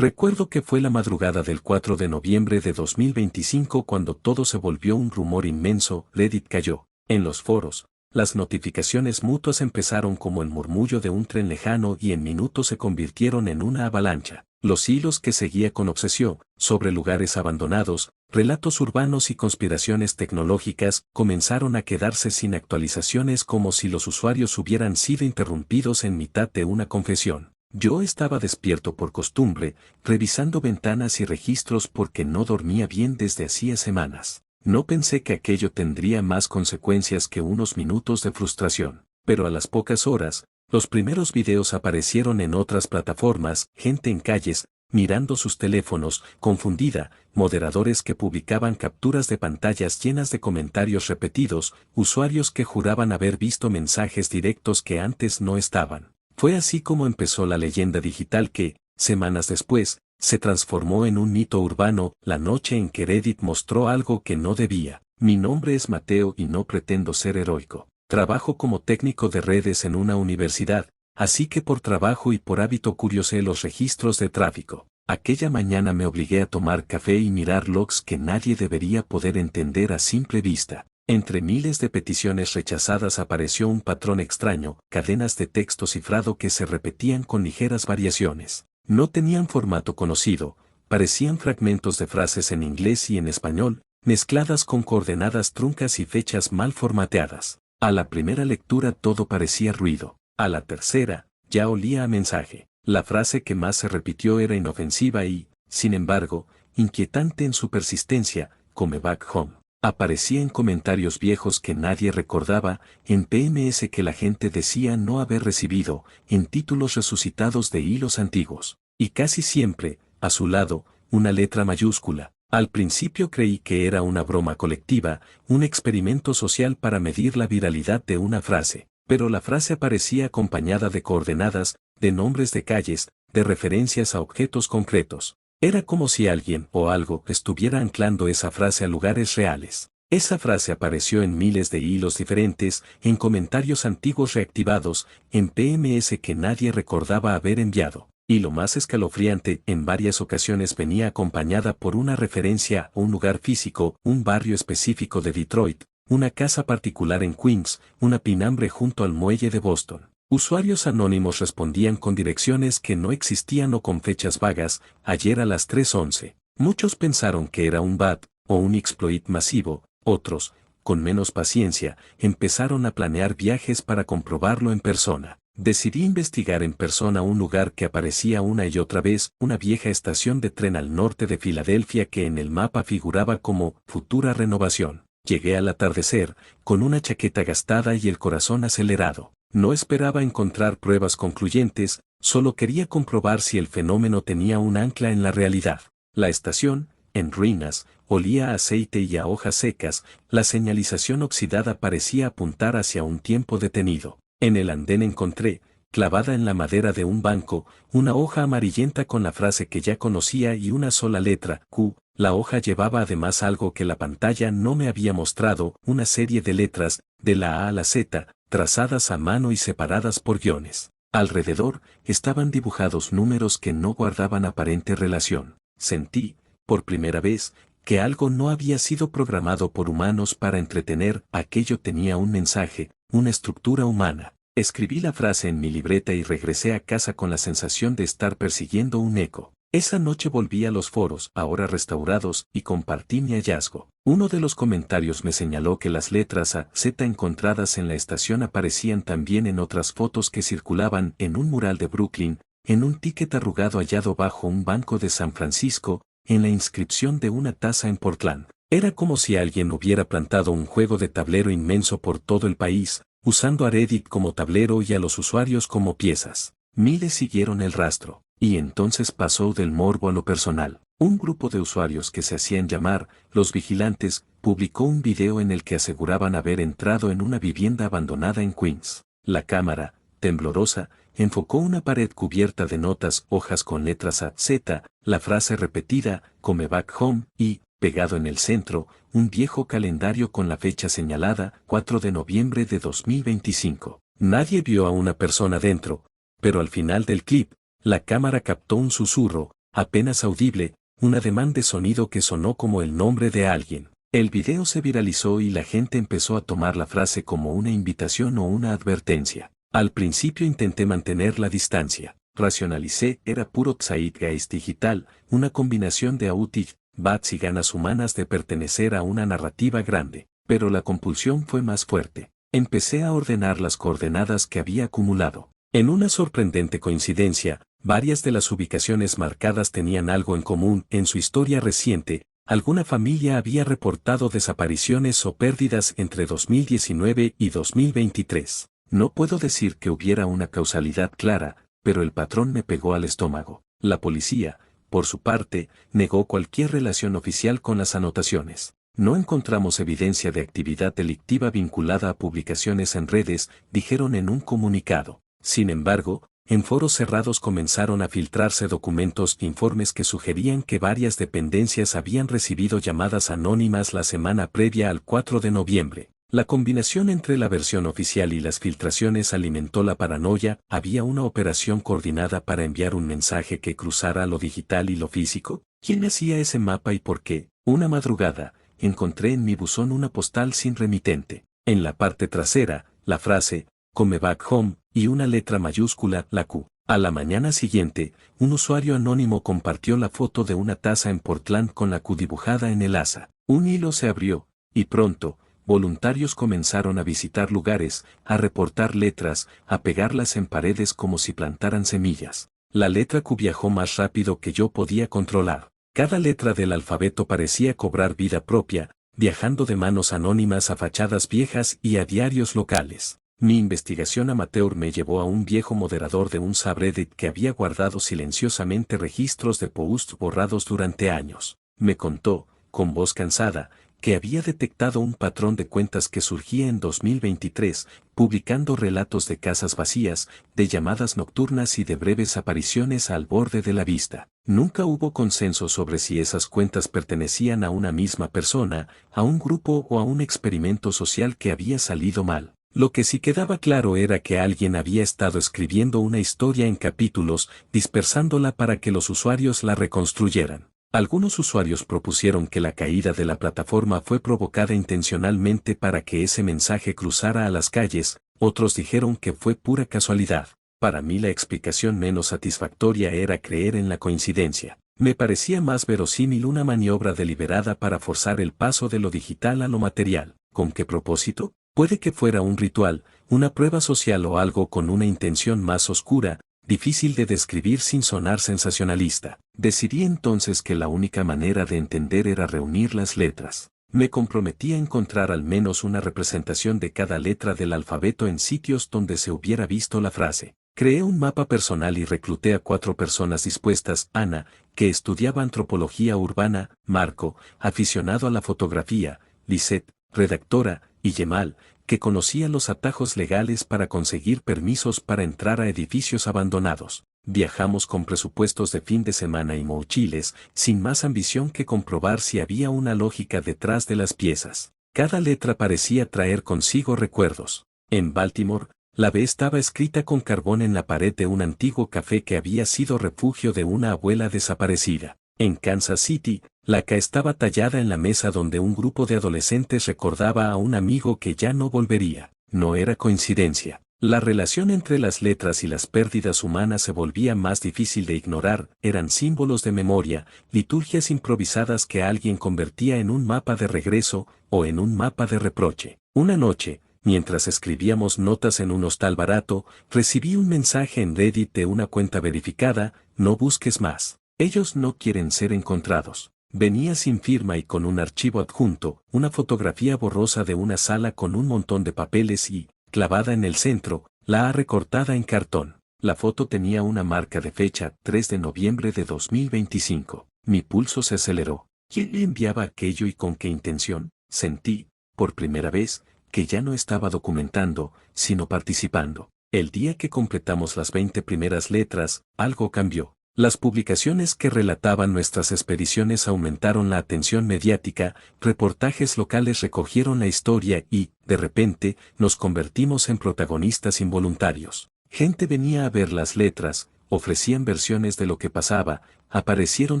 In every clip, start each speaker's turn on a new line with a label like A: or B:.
A: Recuerdo que fue la madrugada del 4 de noviembre de 2025 cuando todo se volvió un rumor inmenso. Reddit cayó. En los foros, las notificaciones mutuas empezaron como el murmullo de un tren lejano y en minutos se convirtieron en una avalancha. Los hilos que seguía con obsesión, sobre lugares abandonados, relatos urbanos y conspiraciones tecnológicas, comenzaron a quedarse sin actualizaciones como si los usuarios hubieran sido interrumpidos en mitad de una confesión. Yo estaba despierto por costumbre, revisando ventanas y registros porque no dormía bien desde hacía semanas. No pensé que aquello tendría más consecuencias que unos minutos de frustración, pero a las pocas horas, los primeros videos aparecieron en otras plataformas, gente en calles, mirando sus teléfonos, confundida, moderadores que publicaban capturas de pantallas llenas de comentarios repetidos, usuarios que juraban haber visto mensajes directos que antes no estaban. Fue así como empezó la leyenda digital que, semanas después, se transformó en un mito urbano, la noche en que Reddit mostró algo que no debía. Mi nombre es Mateo y no pretendo ser heroico. Trabajo como técnico de redes en una universidad, así que por trabajo y por hábito curiosé los registros de tráfico. Aquella mañana me obligué a tomar café y mirar logs que nadie debería poder entender a simple vista. Entre miles de peticiones rechazadas apareció un patrón extraño, cadenas de texto cifrado que se repetían con ligeras variaciones. No tenían formato conocido, parecían fragmentos de frases en inglés y en español, mezcladas con coordenadas truncas y fechas mal formateadas. A la primera lectura todo parecía ruido. A la tercera, ya olía a mensaje. La frase que más se repitió era inofensiva y, sin embargo, inquietante en su persistencia, come back home. Aparecía en comentarios viejos que nadie recordaba, en PMS que la gente decía no haber recibido, en títulos resucitados de hilos antiguos. Y casi siempre, a su lado, una letra mayúscula. Al principio creí que era una broma colectiva, un experimento social para medir la viralidad de una frase, pero la frase aparecía acompañada de coordenadas, de nombres de calles, de referencias a objetos concretos. Era como si alguien o algo estuviera anclando esa frase a lugares reales. Esa frase apareció en miles de hilos diferentes, en comentarios antiguos reactivados, en PMS que nadie recordaba haber enviado. Y lo más escalofriante, en varias ocasiones venía acompañada por una referencia a un lugar físico, un barrio específico de Detroit, una casa particular en Queens, una pinambre junto al muelle de Boston. Usuarios anónimos respondían con direcciones que no existían o con fechas vagas, ayer a las 3:11. Muchos pensaron que era un bot o un exploit masivo, otros, con menos paciencia, empezaron a planear viajes para comprobarlo en persona. Decidí investigar en persona un lugar que aparecía una y otra vez, una vieja estación de tren al norte de Filadelfia que en el mapa figuraba como futura renovación. Llegué al atardecer, con una chaqueta gastada y el corazón acelerado. No esperaba encontrar pruebas concluyentes, solo quería comprobar si el fenómeno tenía un ancla en la realidad. La estación, en ruinas, olía a aceite y a hojas secas, la señalización oxidada parecía apuntar hacia un tiempo detenido. En el andén encontré, clavada en la madera de un banco, una hoja amarillenta con la frase que ya conocía y una sola letra, Q. La hoja llevaba además algo que la pantalla no me había mostrado, una serie de letras, de la A a la Z, trazadas a mano y separadas por guiones. Alrededor, estaban dibujados números que no guardaban aparente relación. Sentí, por primera vez, que algo no había sido programado por humanos para entretener, aquello tenía un mensaje, una estructura humana. Escribí la frase en mi libreta y regresé a casa con la sensación de estar persiguiendo un eco. Esa noche volví a los foros, ahora restaurados, y compartí mi hallazgo. Uno de los comentarios me señaló que las letras A, Z encontradas en la estación aparecían también en otras fotos que circulaban en un mural de Brooklyn, en un ticket arrugado hallado bajo un banco de San Francisco, en la inscripción de una taza en Portland. Era como si alguien hubiera plantado un juego de tablero inmenso por todo el país, usando a Reddit como tablero y a los usuarios como piezas. Miles siguieron el rastro. Y entonces pasó del morbo a lo personal. Un grupo de usuarios que se hacían llamar los vigilantes publicó un video en el que aseguraban haber entrado en una vivienda abandonada en Queens. La cámara, temblorosa, enfocó una pared cubierta de notas, hojas con letras A, Z, la frase repetida, come back home, y, pegado en el centro, un viejo calendario con la fecha señalada, 4 de noviembre de 2025. Nadie vio a una persona dentro, pero al final del clip, la cámara captó un susurro, apenas audible, un ademán de sonido que sonó como el nombre de alguien. El video se viralizó y la gente empezó a tomar la frase como una invitación o una advertencia. Al principio intenté mantener la distancia. Racionalicé, era puro zeitgeist digital, una combinación de outrage, bots y ganas humanas de pertenecer a una narrativa grande. Pero la compulsión fue más fuerte. Empecé a ordenar las coordenadas que había acumulado. En una sorprendente coincidencia, varias de las ubicaciones marcadas tenían algo en común. En su historia reciente, alguna familia había reportado desapariciones o pérdidas entre 2019 y 2023. No puedo decir que hubiera una causalidad clara, pero el patrón me pegó al estómago. La policía, por su parte, negó cualquier relación oficial con las anotaciones. No encontramos evidencia de actividad delictiva vinculada a publicaciones en redes, dijeron en un comunicado. Sin embargo, en foros cerrados comenzaron a filtrarse documentos e informes que sugerían que varias dependencias habían recibido llamadas anónimas la semana previa al 4 de noviembre. La combinación entre la versión oficial y las filtraciones alimentó la paranoia. ¿Había una operación coordinada para enviar un mensaje que cruzara lo digital y lo físico? ¿Quién hacía ese mapa y por qué? Una madrugada, encontré en mi buzón una postal sin remitente. En la parte trasera, la frase, "Come back home", y una letra mayúscula, la Q. A la mañana siguiente, un usuario anónimo compartió la foto de una taza en Portland con la Q dibujada en el asa. Un hilo se abrió, y pronto, voluntarios comenzaron a visitar lugares, a reportar letras, a pegarlas en paredes como si plantaran semillas. La letra Q viajó más rápido que yo podía controlar. Cada letra del alfabeto parecía cobrar vida propia, viajando de manos anónimas a fachadas viejas y a diarios locales. Mi investigación amateur me llevó a un viejo moderador de un subreddit que había guardado silenciosamente registros de posts borrados durante años. Me contó, con voz cansada, que había detectado un patrón de cuentas que surgía en 2023, publicando relatos de casas vacías, de llamadas nocturnas y de breves apariciones al borde de la vista. Nunca hubo consenso sobre si esas cuentas pertenecían a una misma persona, a un grupo o a un experimento social que había salido mal. Lo que sí quedaba claro era que alguien había estado escribiendo una historia en capítulos, dispersándola para que los usuarios la reconstruyeran. Algunos usuarios propusieron que la caída de la plataforma fue provocada intencionalmente para que ese mensaje cruzara a las calles, otros dijeron que fue pura casualidad. Para mí la explicación menos satisfactoria era creer en la coincidencia. Me parecía más verosímil una maniobra deliberada para forzar el paso de lo digital a lo material. ¿Con qué propósito? Puede que fuera un ritual, una prueba social o algo con una intención más oscura, difícil de describir sin sonar sensacionalista. Decidí entonces que la única manera de entender era reunir las letras. Me comprometí a encontrar al menos una representación de cada letra del alfabeto en sitios donde se hubiera visto la frase. Creé un mapa personal y recluté a 4 personas dispuestas: Ana, que estudiaba antropología urbana; Marco, aficionado a la fotografía; Lisette, redactora; y Yemal, que conocía los atajos legales para conseguir permisos para entrar a edificios abandonados. Viajamos con presupuestos de fin de semana y mochiles, sin más ambición que comprobar si había una lógica detrás de las piezas. Cada letra parecía traer consigo recuerdos. En Baltimore, la B estaba escrita con carbón en la pared de un antiguo café que había sido refugio de una abuela desaparecida. En Kansas City, la K estaba tallada en la mesa donde un grupo de adolescentes recordaba a un amigo que ya no volvería. No era coincidencia. La relación entre las letras y las pérdidas humanas se volvía más difícil de ignorar. Eran símbolos de memoria, liturgias improvisadas que alguien convertía en un mapa de regreso o en un mapa de reproche. Una noche, mientras escribíamos notas en un hostal barato, recibí un mensaje en Reddit de una cuenta verificada: "No busques más. Ellos no quieren ser encontrados". Venía sin firma y con un archivo adjunto, una fotografía borrosa de una sala con un montón de papeles y, clavada en el centro, la A recortada en cartón. La foto tenía una marca de fecha: 3 de noviembre de 2025. Mi pulso se aceleró. ¿Quién le enviaba aquello y con qué intención? Sentí, por primera vez, que ya no estaba documentando, sino participando. El día que completamos las 20 primeras letras, algo cambió. Las publicaciones que relataban nuestras expediciones aumentaron la atención mediática, reportajes locales recogieron la historia y, de repente, nos convertimos en protagonistas involuntarios. Gente venía a ver las letras, ofrecían versiones de lo que pasaba, aparecieron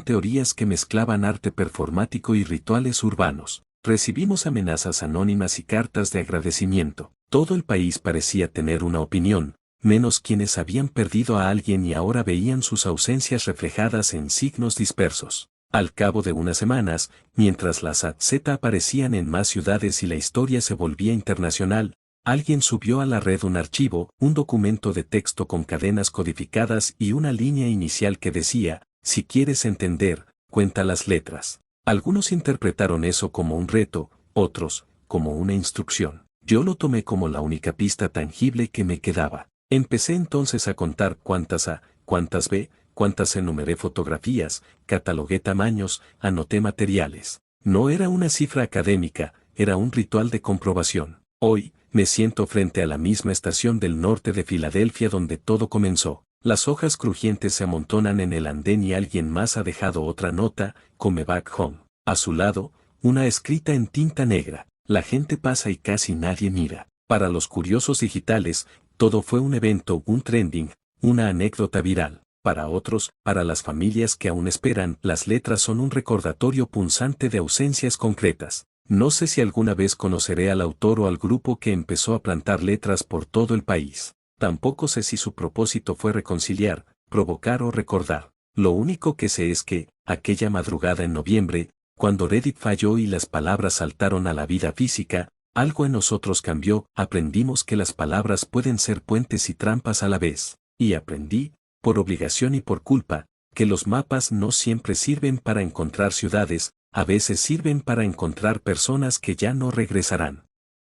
A: teorías que mezclaban arte performático y rituales urbanos. Recibimos amenazas anónimas y cartas de agradecimiento. Todo el país parecía tener una opinión, menos quienes habían perdido a alguien y ahora veían sus ausencias reflejadas en signos dispersos. Al cabo de unas semanas, mientras las AZ aparecían en más ciudades y la historia se volvía internacional, alguien subió a la red un archivo, un documento de texto con cadenas codificadas y una línea inicial que decía, si quieres entender, cuenta las letras. Algunos interpretaron eso como un reto, otros, como una instrucción. Yo lo tomé como la única pista tangible que me quedaba. Empecé entonces a contar cuántas A, cuántas B, cuántas enumeré fotografías, catalogué tamaños, anoté materiales. No era una cifra académica, era un ritual de comprobación. Hoy, me siento frente a la misma estación del norte de Filadelfia donde todo comenzó. Las hojas crujientes se amontonan en el andén y alguien más ha dejado otra nota, come back home. A su lado, una escrita en tinta negra. La gente pasa y casi nadie mira. Para los curiosos digitales, todo fue un evento, un trending, una anécdota viral. Para otros, para las familias que aún esperan, las letras son un recordatorio punzante de ausencias concretas. No sé si alguna vez conoceré al autor o al grupo que empezó a plantar letras por todo el país. Tampoco sé si su propósito fue reconciliar, provocar o recordar. Lo único que sé es que, aquella madrugada en noviembre, cuando Reddit falló y las palabras saltaron a la vida física, algo en nosotros cambió, aprendimos que las palabras pueden ser puentes y trampas a la vez. Y aprendí, por obligación y por culpa, que los mapas no siempre sirven para encontrar ciudades, a veces sirven para encontrar personas que ya no regresarán.